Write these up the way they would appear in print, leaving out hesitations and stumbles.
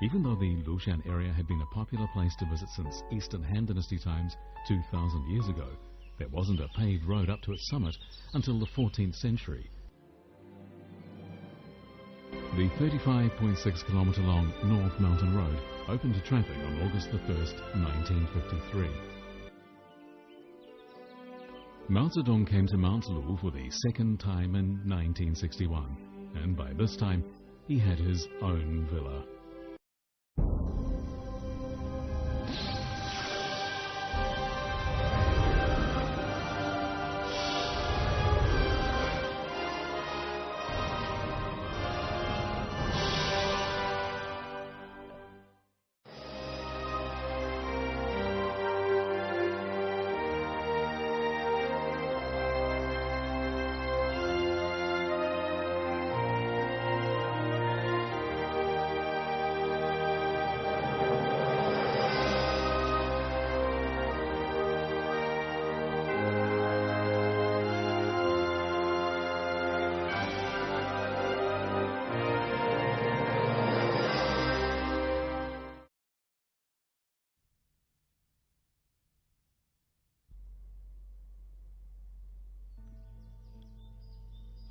Even though the Lushan area had been a popular place to visit since Eastern Han Dynasty times 2,000 years ago, there wasn't a paved road up to its summit until the 14th century. The 35.6 kilometre long North Mountain Road opened to traffic on August the 1st, 1953. Mao Zedong came to Mount Lu for the second time in 1961, and by this time he had his own villa.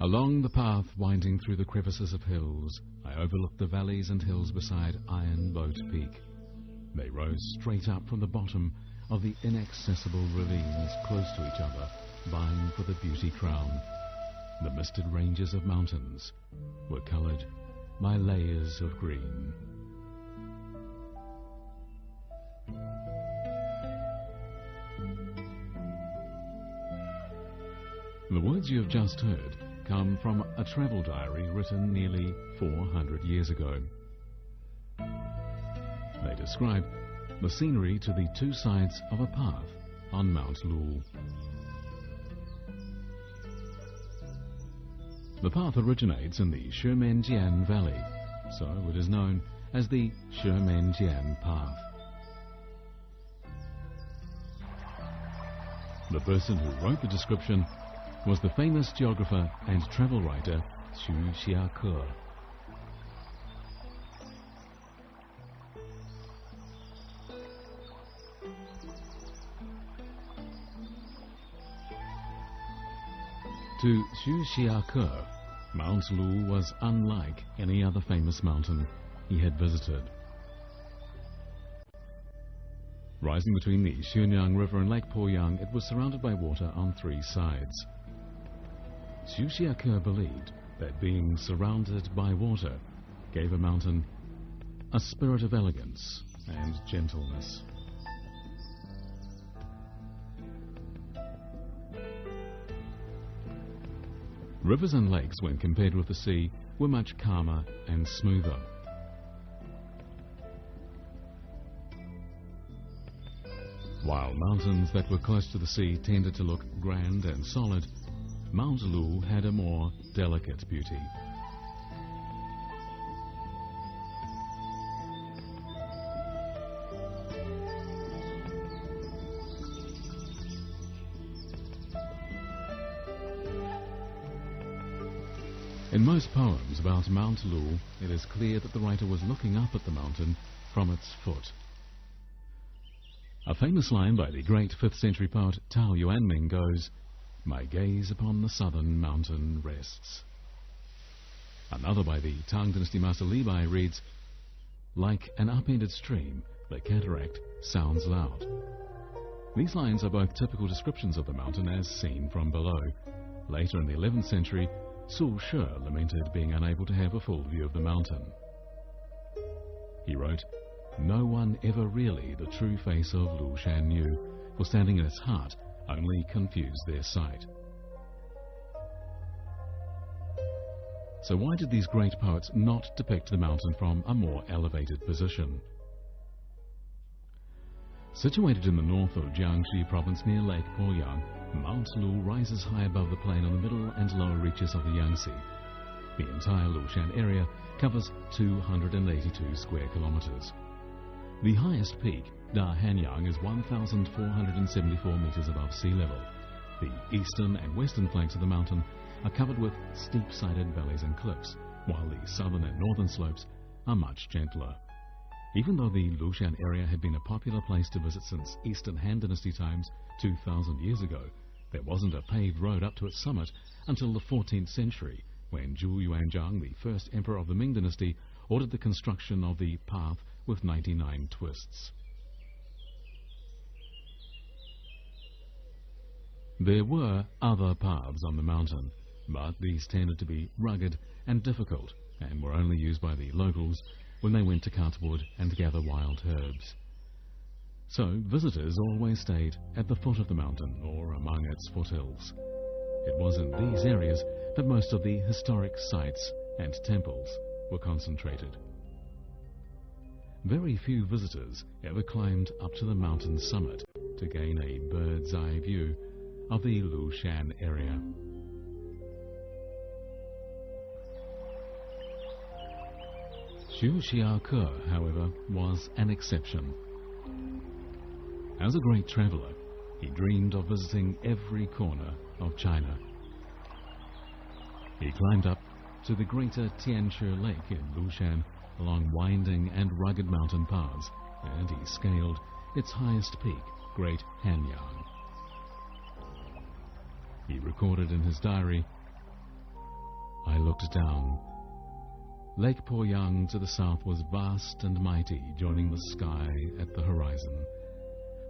Along the path winding through the crevices of hills, I overlooked the valleys and hills beside Iron Boat Peak. They rose straight up from the bottom of the inaccessible ravines close to each other, vying for the beauty crown. The misted ranges of mountains were coloured by layers of green. The words you have just heard come from a travel diary written nearly 400 years ago. They describe the scenery to the two sides of a path on Mount Lu. The path originates in the Shimenjian Valley, so it is known as the Shimenjian Path. The person who wrote the description was the famous geographer and travel writer Xu Xiake. To Xu Xiake, Mount Lu was unlike any other famous mountain he had visited. Rising between the Xunyang River and Lake Poyang, it was surrounded by water on three sides. Xu Xiake believed that being surrounded by water gave a mountain a spirit of elegance and gentleness. Rivers and lakes, when compared with the sea, were much calmer and smoother. While mountains that were close to the sea tended to look grand and solid, Mount Lu had a more delicate beauty. In most poems about Mount Lu, it is clear that the writer was looking up at the mountain from its foot. A famous line by the great 5th century poet Tao Yuanming goes, "My gaze upon the southern mountain rests." Another by the Tang Dynasty master Li Bai reads, "Like an upended stream, the cataract sounds loud." These lines are both typical descriptions of the mountain as seen from below. Later in the 11th century, Su She lamented being unable to have a full view of the mountain. He wrote, "No one ever really the true face of Lushan knew, for standing in its heart only confused their sight." So why did these great poets not depict the mountain from a more elevated position? Situated in the north of Jiangxi province near Lake Poyang, Mount Lu rises high above the plain on the middle and lower reaches of the Yangtze. The entire Lushan area covers 282 square kilometers. The highest peak, Da Hanyang, is 1,474 meters above sea level. The eastern and western flanks of the mountain are covered with steep-sided valleys and cliffs, while the southern and northern slopes are much gentler. Even though the Lushan area had been a popular place to visit since Eastern Han Dynasty times 2,000 years ago, there wasn't a paved road up to its summit until the 14th century, when Zhu Yuanzhang, the first emperor of the Ming Dynasty, ordered the construction of the path with 99 twists. There were other paths on the mountain, but these tended to be rugged and difficult and were only used by the locals when they went to cut wood and gather wild herbs. So visitors always stayed at the foot of the mountain or among its foothills. It was in these areas that most of the historic sites and temples were concentrated. Very few visitors ever climbed up to the mountain summit to gain a bird's eye view of the Lushan area. Xu Xiaoke, however, was an exception. As a great traveller, he dreamed of visiting every corner of China. He climbed up to the greater Tianshe Lake in Lushan along winding and rugged mountain paths, and he scaled its highest peak, Great Hanyang. He recorded in his diary, "I looked down. Lake Poyang to the south was vast and mighty, joining the sky at the horizon.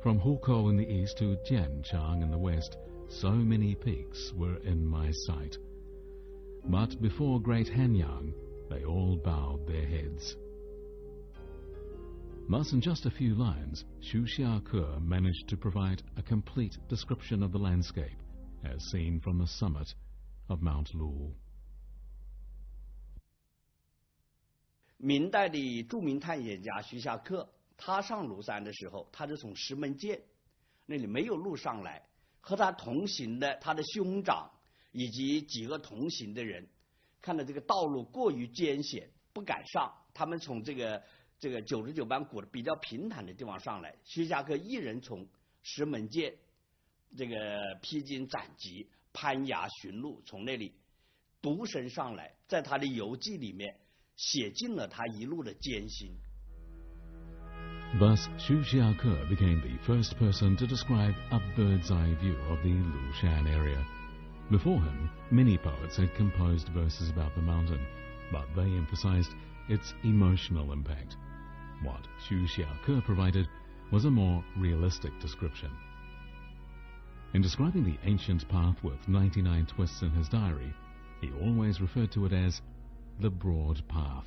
From Hukou in the east to Jianchang in the west, so many peaks were in my sight. But before Great Hanyang, they all bowed their heads." Thus, in just a few lines, Xu Xiaoke managed to provide a complete description of the landscape as seen from the summit of Mount Lu. 明代的著名探险家徐霞客，他上庐山的时候，他是从石门涧那里没有路上来，和他同行的他的兄长以及几个同行的人，看到这个道路过于艰险，不敢上，他们从这个99班谷的比较平坦的地方上来，徐霞客一人从石门涧这个披荆斩棘、攀崖寻路，从那里独身上来，在他的游记里面写尽了他一路的艰辛。 Thus, Xu Xiaoke became the first person to describe a bird's-eye view of the Lushan area. Before him, many poets had composed verses about the mountain, but they emphasized its emotional impact. What Xu Xiaoke provided was a more realistic description. In describing the ancient path with 99 twists in his diary, he always referred to it as the broad path.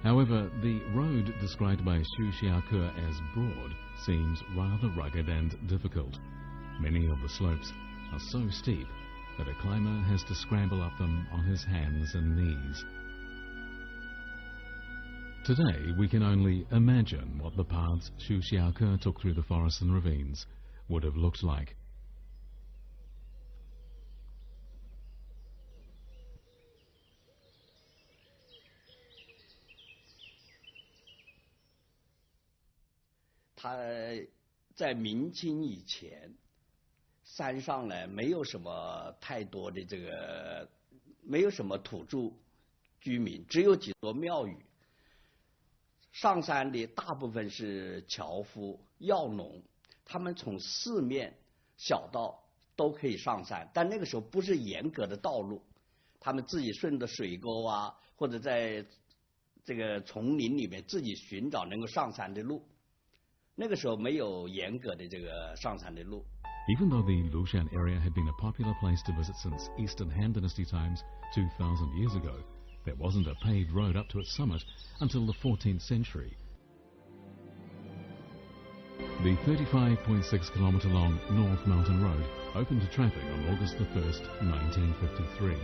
However, the road described by Xu Xiaoke as broad seems rather rugged and difficult. Many of the slopes are so steep that a climber has to scramble up them on his hands and knees. Today, we can only imagine what the paths Xu Xiaoke took through the forests and ravines would have looked like. He 在明清以前，山上呢没有什么太多的没有什么土著居民，只有几座庙宇。上山的大部分是樵夫、药农，他们从四面小道都可以上山，但那个时候不是严格的道路，他们自己顺着水沟啊，或者在这个丛林里面自己寻找能够上山的路。那个时候没有严格的上山的路。 Even though the Lushan area had been a popular place to visit since Eastern Han Dynasty times 2,000 years ago, there wasn't a paved road up to its summit until the 14th century. The 35.6-kilometre-long North Mountain Road opened to traffic on August 1st, 1953.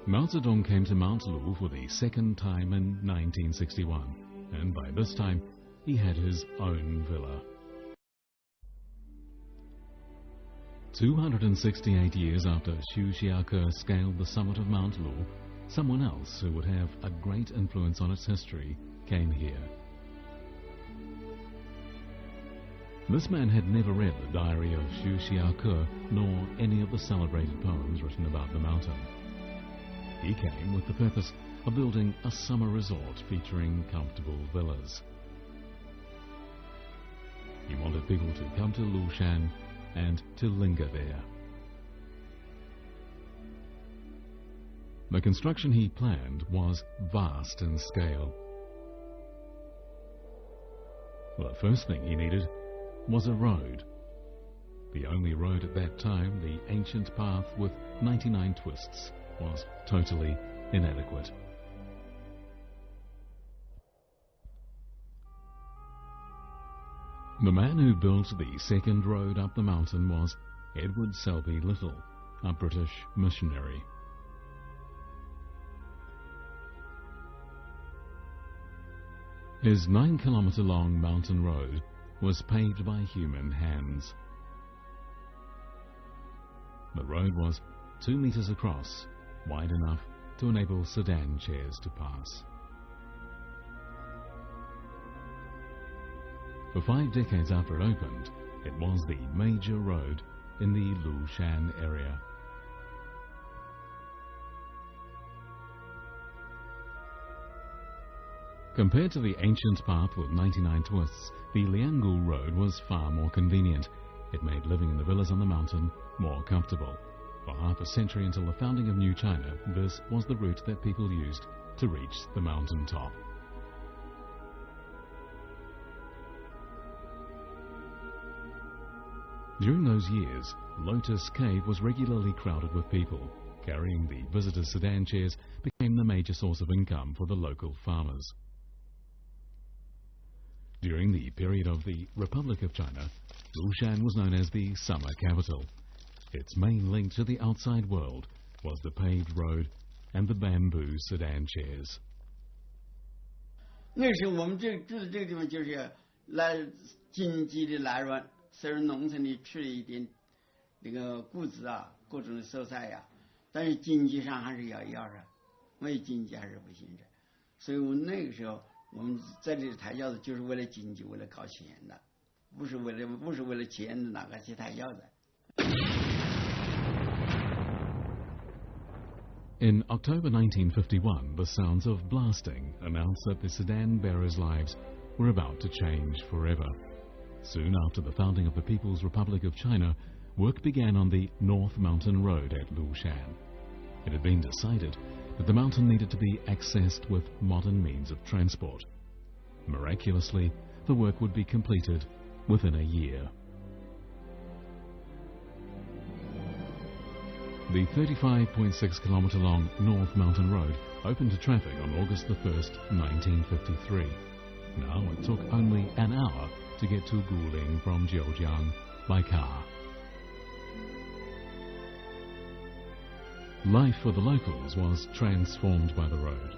Mao Zedong came to Mount Lu for the second time in 1961. And by this time, he had his own villa. 268 years after Xu Xiaoke scaled the summit of Mount Lu, someone else who would have a great influence on its history came here. This man had never read the diary of Xu Xiaoke nor any of the celebrated poems written about the mountain. He came with the purpose of building a summer resort featuring comfortable villas. He wanted people to come to Lushan and to linger there. The construction he planned was vast in scale. The first thing he needed was a road. The only road at that time, the ancient path with 99 twists, was totally inadequate. The man who built the second road up the mountain was Edward Selby Little, a British missionary. His 9-kilometre-long mountain road was paved by human hands. The road was 2 meters across, wide enough to enable sedan chairs to pass. For 5 decades after it opened, it was the major road in the Lushan area. Compared to the ancient path with 99 twists, the Liangul road was far more convenient. It made living in the villas on the mountain more comfortable. For half a century until the founding of New China, this was the route that people used to reach the mountain top. During those years, Lotus Cave was regularly crowded with people. Carrying the visitors' sedan chairs became the major source of income for the local farmers. During the period of the Republic of China, Lushan was known as the summer capital. Its main link to the outside world was the paved road and the bamboo sedan chairs. 那时候我们住的这个地方就是经济的来源，虽然农村里吃了一点那个谷子啊，各种的蔬菜呀，但是经济上还是要的，没有经济还是不行的。所以我们那个时候我们在这里抬轿子就是为了经济，为了搞钱的，不是为了钱的哪个去抬轿子。 In October 1951, the sounds of blasting announced that the sedan bearers' lives were about to change forever. Soon after the founding of the People's Republic of China, work began on the North Mountain Road at Lushan. It had been decided that the mountain needed to be accessed with modern means of transport. Miraculously, the work would be completed within a year. The 35.6-kilometre-long North Mountain Road opened to traffic on August 1st, 1953. Now it took only an hour to get to Guling from Zhejiang by car. Life for the locals was transformed by the road.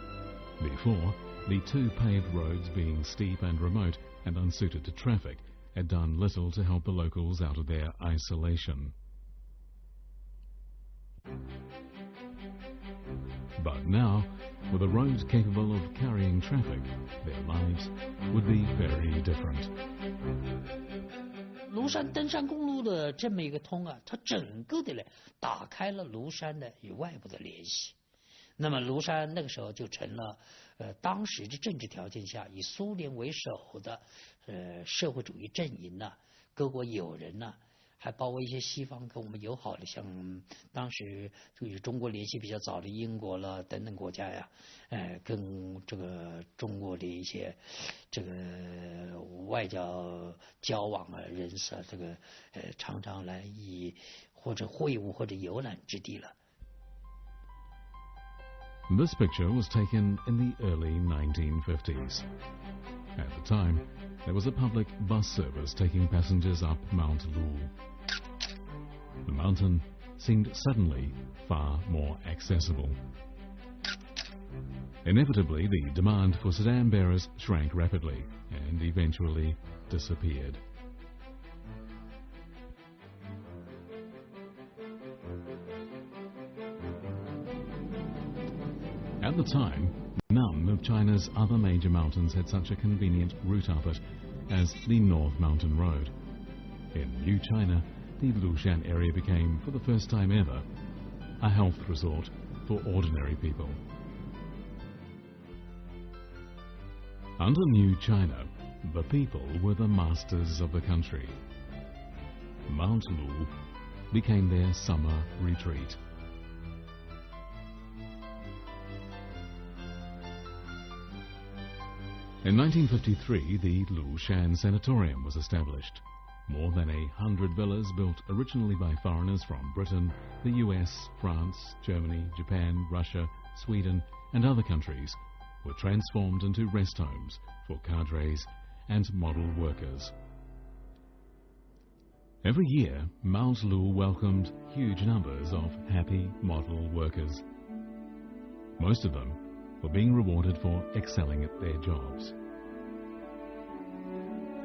Before, the 2 paved roads, being steep and remote and unsuited to traffic, had done little to help the locals out of their isolation. But now, with a road capable of carrying traffic, their lives would be very different. 庐山登山公路的这么一个通啊，它整个的打开了庐山的与外部的联系。那么庐山那个时候就成了当时的政治条件下以苏联为首的社会主义阵营呢，各国友人呢。 还包括一些西方跟我们友好的，像当时就与中国联系比较早的英国了等等国家呀，跟这个中国的一些这个外交交往啊人士啊，这个常常来以或者会晤或者游览之地了。 This picture was taken in the early 1950s. At the time, there was a public bus service taking passengers up Mount Lu. The mountain seemed suddenly far more accessible. Inevitably, the demand for sedan bearers shrank rapidly and eventually disappeared. At the time, none of China's other major mountains had such a convenient route up it as the North Mountain Road. In New China, the Lushan area became, for the first time ever, a health resort for ordinary people. Under New China, the people were the masters of the country. Mount Lu became their summer retreat. In 1953, the LUSHAN Sanatorium was established. More than 100 villas built originally by foreigners from Britain, the US, France, Germany, Japan, Russia, Sweden and other countries were transformed into rest homes for cadres and model workers. Every year, Mount Lu welcomed huge numbers of happy model workers. Most of them were being rewarded for excelling at their jobs.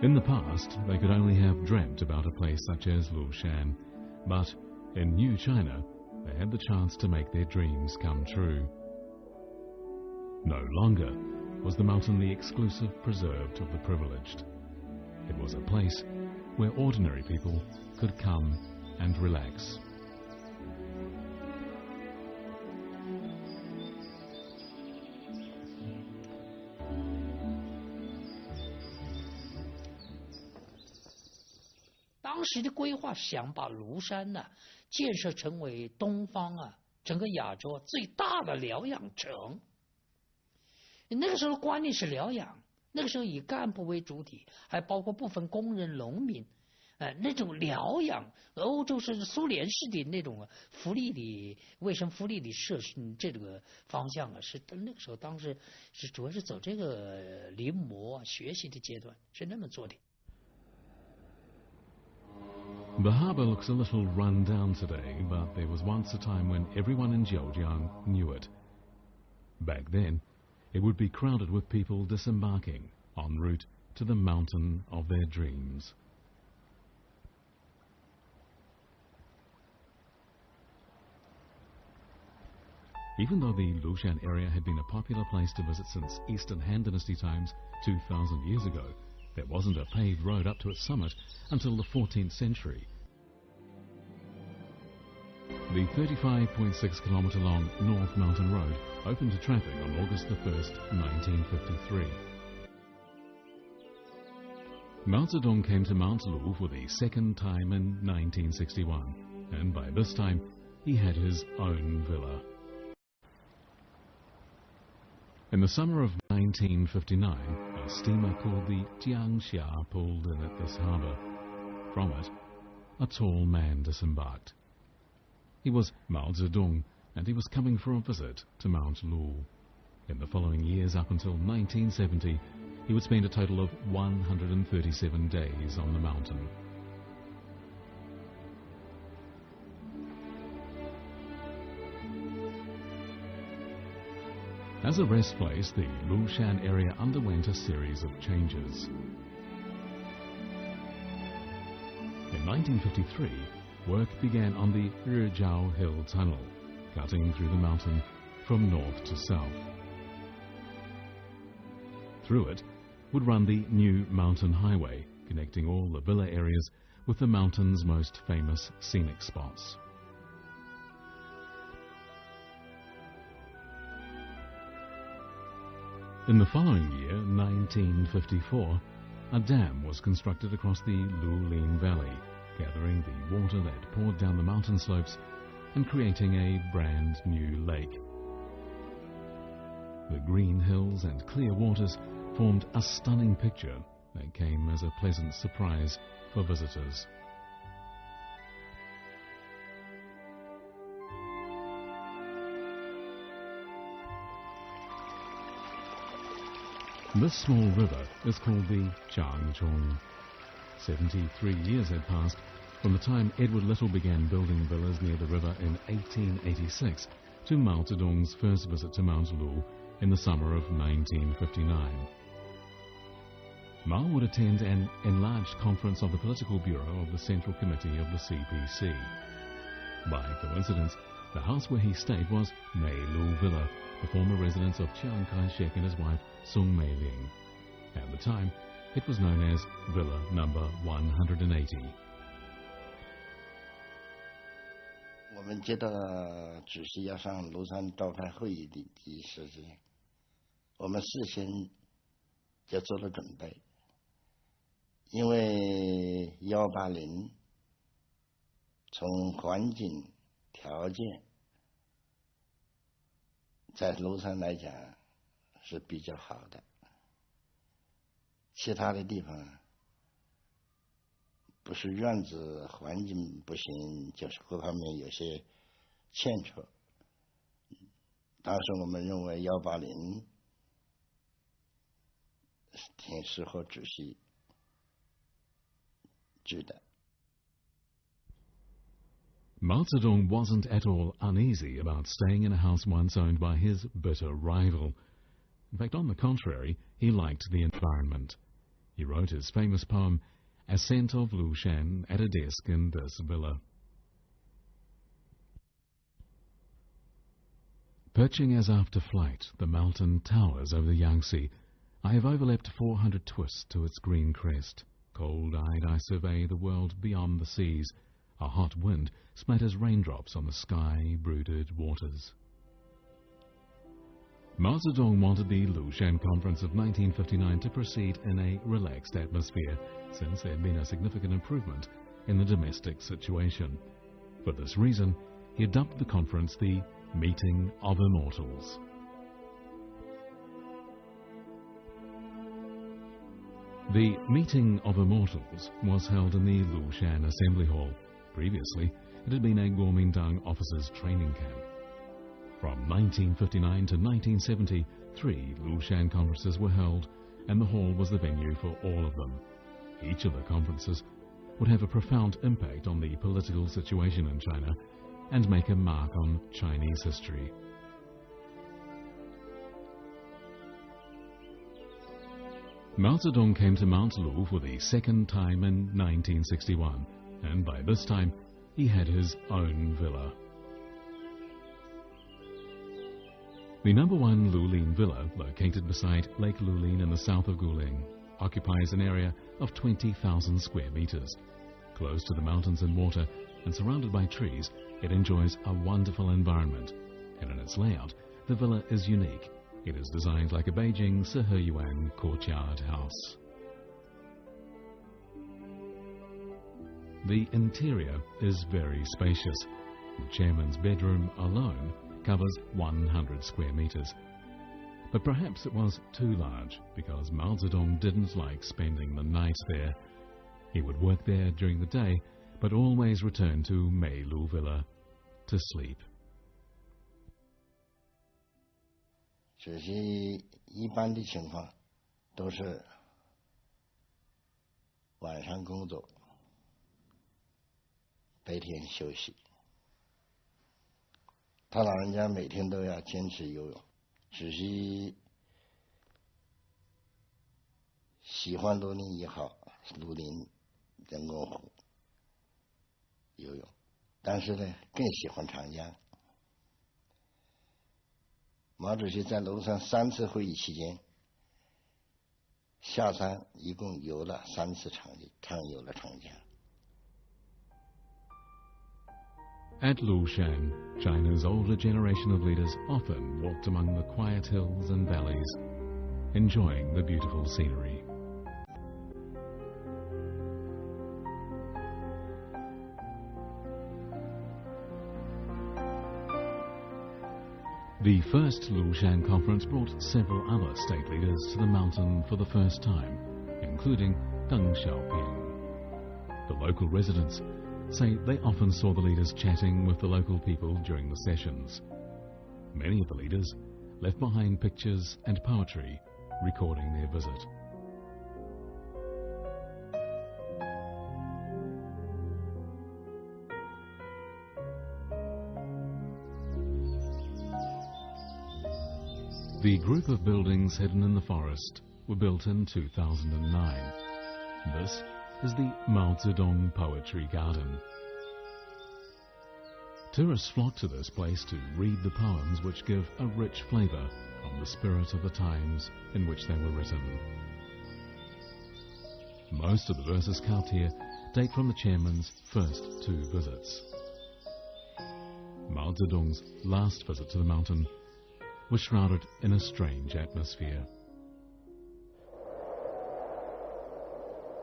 In the past, they could only have dreamt about a place such as Lushan, but in New China, they had the chance to make their dreams come true. No longer was the mountain the exclusive preserved of the privileged. It was a place where ordinary people could come and relax.当时的规划想把庐山呢建设成为东方整个亚洲最大的疗养城。那个时候观念是疗养，那个时候以干部为主体，还包括部分工人、农民，那种疗养，欧洲是苏联式的那种福利里卫生福利里设施这个方向是那个时候当时是主要是走这个临摹学习的阶段，是那么做的。The harbour looks a little run down today, but there was once a time when everyone in Zhejiang knew it. Back then, it would be crowded with people disembarking en route to the mountain of their dreams. Even though the Lushan area had been a popular place to visit since Eastern Han Dynasty times 2,000 years ago, there wasn't a paved road up to its summit until the 14th century. The 35.6-kilometre long North Mountain Road opened to traffic on August 1st, 1953. Mao Zedong came to Mount Lu for the second time in 1961, and by this time he had his own villa. In the summer of 1959, a steamer called the Jiangxia pulled in at this harbour. From it, a tall man disembarked. He was Mao Zedong, and he was coming for a visit to Mount Lu. In the following years, up until 1970, he would spend a total of 137 days on the mountain. As a rest place, the Lushan area underwent a series of changes. In 1953, work began on the Rijiao Hill Tunnel, cutting through the mountain from north to south. Through it would run the new mountain highway, connecting all the villa areas with the mountain's most famous scenic spots. In the following year, 1954, a dam was constructed across the Lulin Valley, gathering the water that poured down the mountain slopes and creating a brand new lake. The green hills and clear waters formed a stunning picture that came as a pleasant surprise for visitors. This small river is called the Changchong. 73 years had passed from the time Edward Little began building villas near the river in 1886 to Mao Zedong's first visit to Mount Lu in the summer of 1959. Mao would attend an enlarged conference of the Political Bureau of the Central Committee of the CPC. By coincidence, the house where he stayed was Mei Lu Villa, the former residence of Chiang Kai-shek and his wife Sung Mei-ling. At the time, it was known as Villa number 180. 我们接到主席要上庐山召开会议的时之前，我们事先就做了准备，因为180从环境条件在庐山来讲是比较好的，其他的地方不是院子环境不行，就是各方面有些欠缺。当时我们认为180挺适合主席住的。Mao Zedong wasn't at all uneasy about staying in a house once owned by his bitter rival. In fact, on the contrary, he liked the environment. He wrote his famous poem, Ascent of LUSHAN, at a desk in this villa. Perching as after flight, the mountain towers over the Yangtze, I have overleapt 400 twists to its green crest. Cold-eyed I survey the world beyond the seas. A hot wind splatters raindrops on the sky-brooded waters. Mao Zedong wanted the LUSHAN Conference of 1959 to proceed in a relaxed atmosphere, since there had been a significant improvement in the domestic situation. For this reason, he dubbed the conference the Meeting of Immortals. The Meeting of Immortals was held in the LUSHAN Assembly Hall. Previously, it had been a Kuomintang officers' training camp. From 1959 to 1970, 3 LUSHAN conferences were held, and the hall was the venue for all of them. Each of the conferences would have a profound impact on the political situation in China and make a mark on Chinese history. Mao Zedong came to Mount Lu for the second time in 1961, and by this time he had his own villa. The number 1 Lulin villa, located beside Lake Lulin in the south of Guling, occupies an area of 20,000 square meters. Close to the mountains and water and surrounded by trees, it enjoys a wonderful environment, and in its layout, the villa is unique. It is designed like a Beijing Siheyuan courtyard house. The interior is very spacious. The chairman's bedroom alone covers 100 square meters. But perhaps it was too large, because Mao Zedong didn't like spending the night there. He would work there during the day, but always return to Meilu Villa to sleep. 主席一般的情况都是晚上工作，白天休息。他老人家每天都要坚持游泳，主席喜欢泸陵1号、泸陵人工湖游泳，但是呢，更喜欢长江。毛主席在庐山3次会议期间，下山一共游了3次长游了长江。At LUSHAN, China's older generation of leaders often walked among the quiet hills and valleys, enjoying the beautiful scenery. The first LUSHAN conference brought several other state leaders to the mountain for the first time, including Deng Xiaoping. The local residents say they often saw the leaders chatting with the local people during the sessions. Many of the leaders left behind pictures and poetry recording their visit. The group of buildings hidden in the forest were built in 2009. This is the Mao Zedong Poetry Garden. Tourists flock to this place to read the poems, which give a rich flavour of the spirit of the times in which they were written. Most of the verses carved here date from the chairman's first 2 visits. Mao Zedong's last visit to the mountain was shrouded in a strange atmosphere.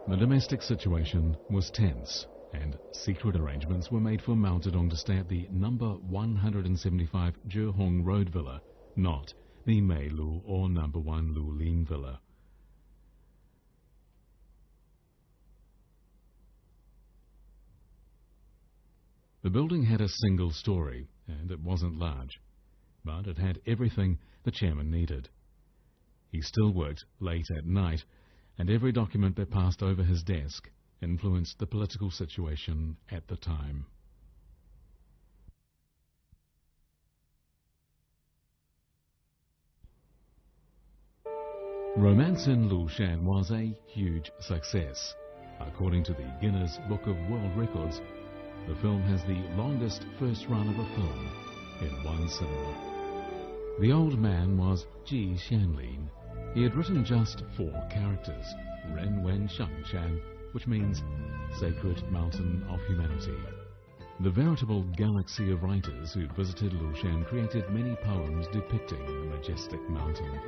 The domestic situation was tense, and secret arrangements were made for Mao Zedong to stay at the number 175 Zhehong Road Villa, not the Meilu or number 1 Lulin Villa. The building had a single story, and it wasn't large, but it had everything the chairman needed. He still worked late at night, and every document that passed over his desk influenced the political situation at the time. Romance in Lushan was a huge success. According to the Guinness Book of World Records, the film has the longest first run of a film in one cinema. The old man was Ji Xianlin. He had written just 4 characters, Ren Wen Shang Shan, which means Sacred Mountain of Humanity. The veritable galaxy of writers who'd visited Lushan created many poems depicting the majestic mountain.